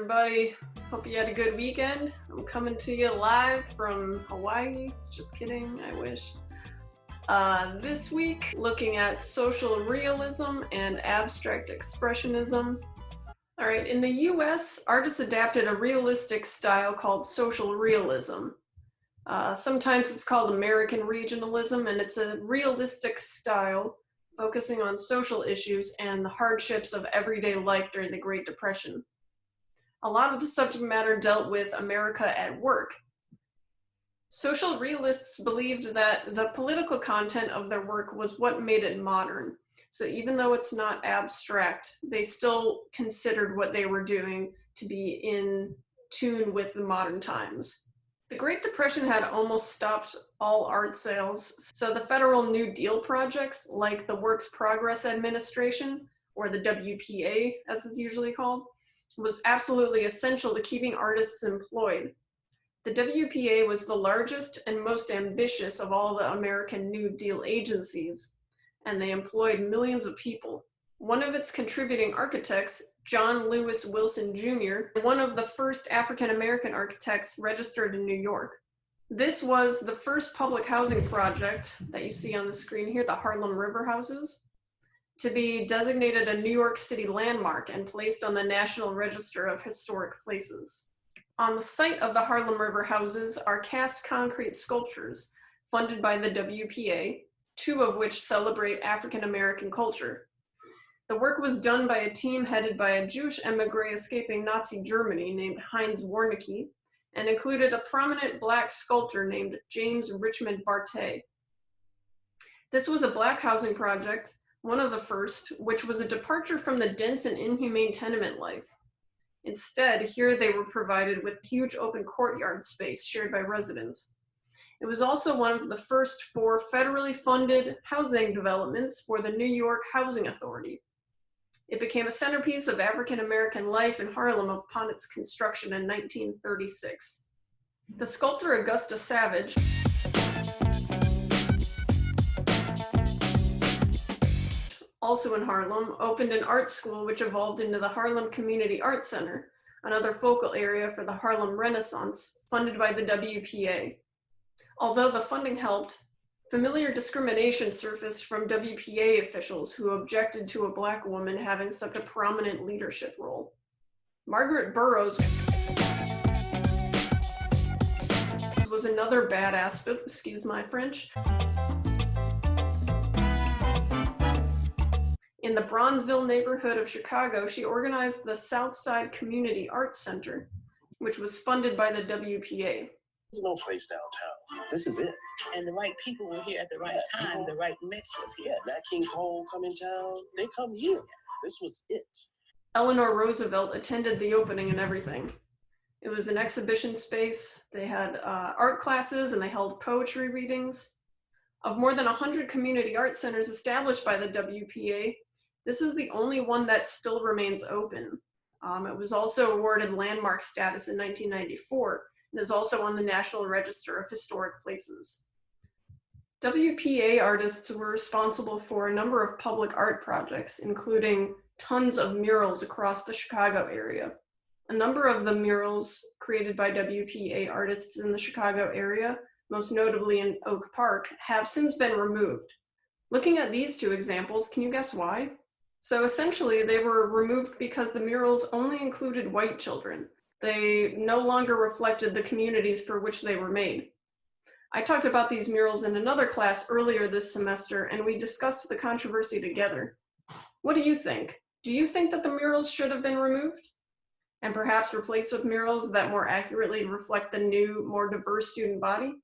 everybody. Hope you had a good weekend. I'm coming to you live from Hawaii. Just kidding, I wish. This week, looking at social realism and abstract expressionism. All right, in the US, artists adapted a realistic style called social realism. Sometimes it's called American regionalism, and it's a realistic style focusing on social issues and the hardships of everyday life during the Great Depression. A lot of the subject matter dealt with America at work. Social realists believed that the political content of their work was what made it modern. So even though it's not abstract, they still considered what they were doing to be in tune with the modern times. The Great Depression had almost stopped all art sales, so the Federal New Deal projects, like the Works Progress Administration, or the WPA as it's usually called, was absolutely essential to keeping artists employed. The WPA was the largest and most ambitious of all the American New Deal agencies, and they employed millions of people. One of its contributing architects, John Lewis Wilson Jr., one of the first African-American architects registered in New York. This was the first public housing project that you see on the screen here, the Harlem River houses, to be designated a New York City landmark and placed on the National Register of Historic Places. On the site of the Harlem River houses are cast concrete sculptures funded by the WPA, two of which celebrate African-American culture. The work was done by a team headed by a Jewish emigre escaping Nazi Germany named Heinz Warnecke, and included a prominent Black sculptor named James Richmond Barthé. This was a Black housing project, one of the first, which was a departure from the dense and inhumane tenement life. Instead, here they were provided with huge open courtyard space shared by residents. It was also one of the first 4 federally funded housing developments for the New York Housing Authority. It became a centerpiece of African-American life in Harlem upon its construction in 1936. The sculptor Augusta Savage also in Harlem, opened an art school which evolved into the Harlem Community Art Center, another focal area for the Harlem Renaissance, funded by the WPA. Although the funding helped, familiar discrimination surfaced from WPA officials who objected to a Black woman having such a prominent leadership role. Margaret Burroughs was another badass, excuse my French. In the Bronzeville neighborhood of Chicago, she organized the Southside Community Arts Center, which was funded by the WPA. There's no place downtown. This is it. And the right people were here at the right time. The right mix was here. Nat King Cole come in town. They come here. This was it. Eleanor Roosevelt attended the opening and everything. It was an exhibition space. They had art classes and they held poetry readings. Of more than 100 community art centers established by the WPA, this is the only one that still remains open. It was also awarded landmark status in 1994 and is also on the National Register of Historic Places. WPA artists were responsible for a number of public art projects, including tons of murals across the Chicago area. A number of the murals created by WPA artists in the Chicago area, most notably in Oak Park, have since been removed. Looking at these 2 examples, can you guess why? So essentially, they were removed because the murals only included white children. They no longer reflected the communities for which they were made. I talked about these murals in another class earlier this semester, and we discussed the controversy together. What do you think? Do you think that the murals should have been removed and perhaps replaced with murals that more accurately reflect the new, more diverse student body?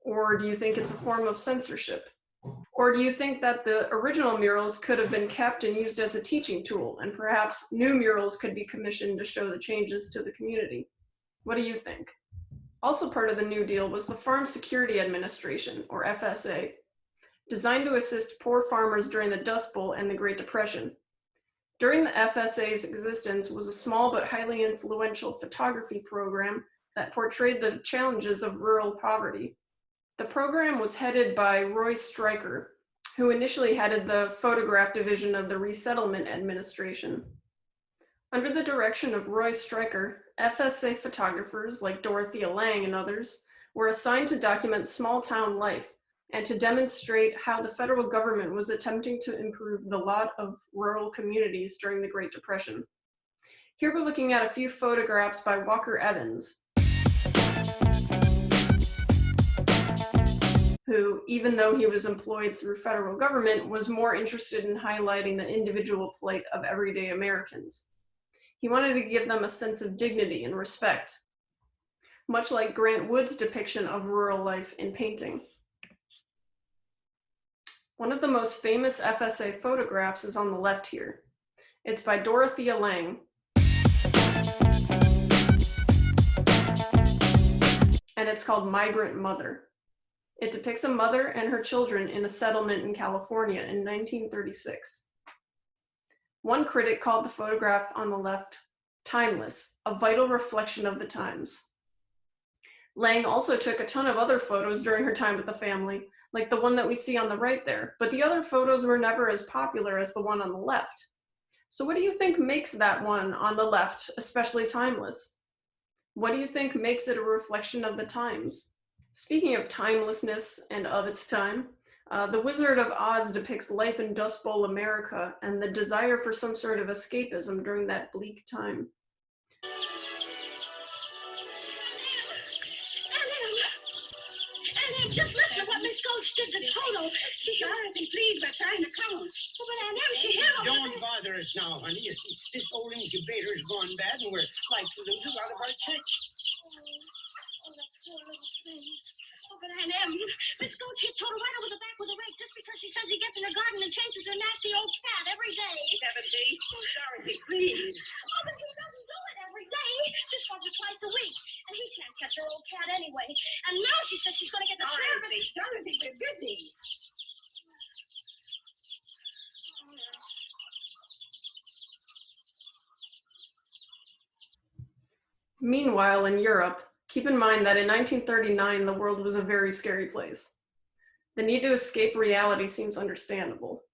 Or do you think it's a form of censorship? Or do you think that the original murals could have been kept and used as a teaching tool, and perhaps new murals could be commissioned to show the changes to the community? What do you think? Also part of the New Deal was the Farm Security Administration, or FSA, designed to assist poor farmers during the Dust Bowl and the Great Depression. During the FSA's existence was a small but highly influential photography program that portrayed the challenges of rural poverty. The program was headed by Roy Stryker, who initially headed the photograph division of the Resettlement Administration. Under the direction of Roy Stryker, FSA photographers like Dorothea Lange and others were assigned to document small-town life and to demonstrate how the federal government was attempting to improve the lot of rural communities during the Great Depression. Here we're looking at a few photographs by Walker Evans, who, even though he was employed through federal government, was more interested in highlighting the individual plight of everyday Americans. He wanted to give them a sense of dignity and respect, much like Grant Wood's depiction of rural life in painting. One of the most famous FSA photographs is on the left here. It's by Dorothea Lange, and it's called Migrant Mother. It depicts a mother and her children in a settlement in California in 1936. One critic called the photograph on the left timeless, a vital reflection of the times. Lange also took a ton of other photos during her time with the family, like the one that we see on the right there, but the other photos were never as popular as the one on the left. So what do you think makes that one on the left especially timeless? What do you think makes it a reflection of the times? Speaking of timelessness and of its time, The Wizard of Oz depicts life in Dust Bowl America and the desire for some sort of escapism during that bleak time. And just listen to what Miss Ghost did to Toto. She got her and please, we're trying to come. Oh, but Aunt Em, she hit him. Don't bother us now, honey. This old incubator's gone bad, and we're like to lose a lot of our chicks. Oh, that poor little thing. Oh, but Aunt Em, Miss Ghost hit Toto right over the back with a rake just because she says he gets in the garden and chases her nasty old cat every day. 70. Oh, Dorothy, please. Oh, but he doesn't do it every day. Just once or twice a week. And he can't catch her old cat anyway. And now she says she's going to get the sheriff. Dorothy, we're busy. Meanwhile, in Europe, keep in mind that in 1939, the world was a very scary place. The need to escape reality seems understandable.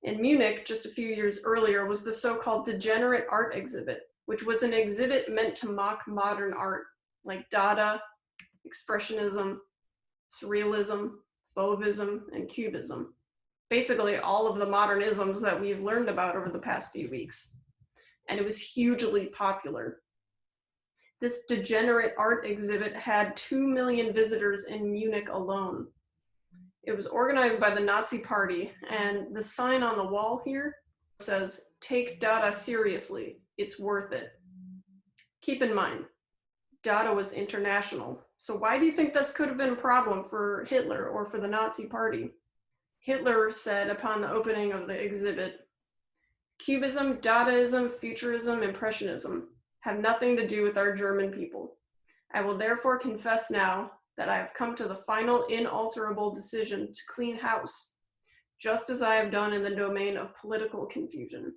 In Munich, just a few years earlier, was the so-called degenerate art exhibit, which was an exhibit meant to mock modern art, like Dada, Expressionism, Surrealism, Fauvism, and Cubism. Basically, all of the modernisms that we've learned about over the past few weeks. And it was hugely popular. This degenerate art exhibit had 2 million visitors in Munich alone. It was organized by the Nazi Party, and the sign on the wall here says, "Take Dada seriously, it's worth it." Keep in mind, Dada was international. So why do you think this could have been a problem for Hitler or for the Nazi Party? Hitler said upon the opening of the exhibit, "Cubism, Dadaism, Futurism, Impressionism have nothing to do with our German people. I will therefore confess now that I have come to the final inalterable decision to clean house, just as I have done in the domain of political confusion."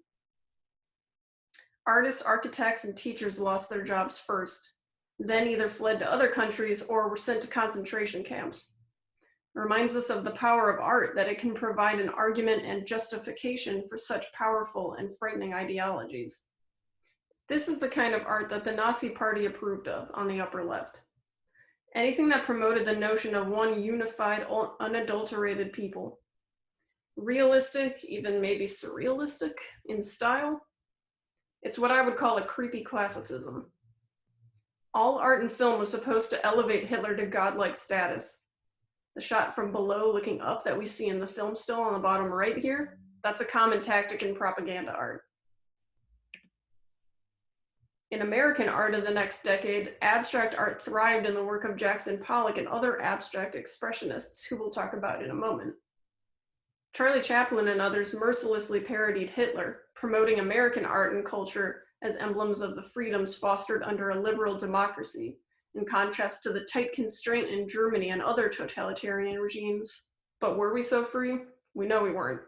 Artists, architects, and teachers lost their jobs first, then either fled to other countries or were sent to concentration camps. It reminds us of the power of art, that it can provide an argument and justification for such powerful and frightening ideologies. This is the kind of art that the Nazi Party approved of on the upper left. Anything that promoted the notion of one unified, unadulterated people. Realistic, even maybe surrealistic in style. It's what I would call a creepy classicism. All art and film was supposed to elevate Hitler to godlike status. The shot from below looking up that we see in the film still on the bottom right here, that's a common tactic in propaganda art. In American art of the next decade, abstract art thrived in the work of Jackson Pollock and other abstract expressionists, who we'll talk about in a moment. Charlie Chaplin and others mercilessly parodied Hitler, promoting American art and culture as emblems of the freedoms fostered under a liberal democracy, in contrast to the tight constraint in Germany and other totalitarian regimes. But were we so free? We know we weren't.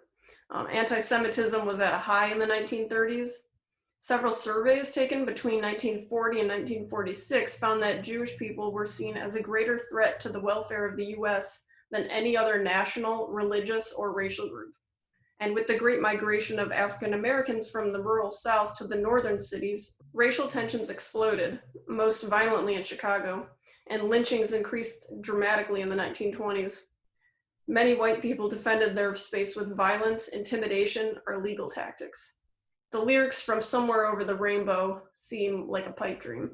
Anti-Semitism was at a high in the 1930s. Several surveys taken between 1940 and 1946 found that Jewish people were seen as a greater threat to the welfare of the US than any other national, religious, or racial group. And with the great migration of African Americans from the rural South to the northern cities, racial tensions exploded, most violently in Chicago, and lynchings increased dramatically in the 1920s. Many white people defended their space with violence, intimidation, or legal tactics. The lyrics from Somewhere Over the Rainbow seem like a pipe dream.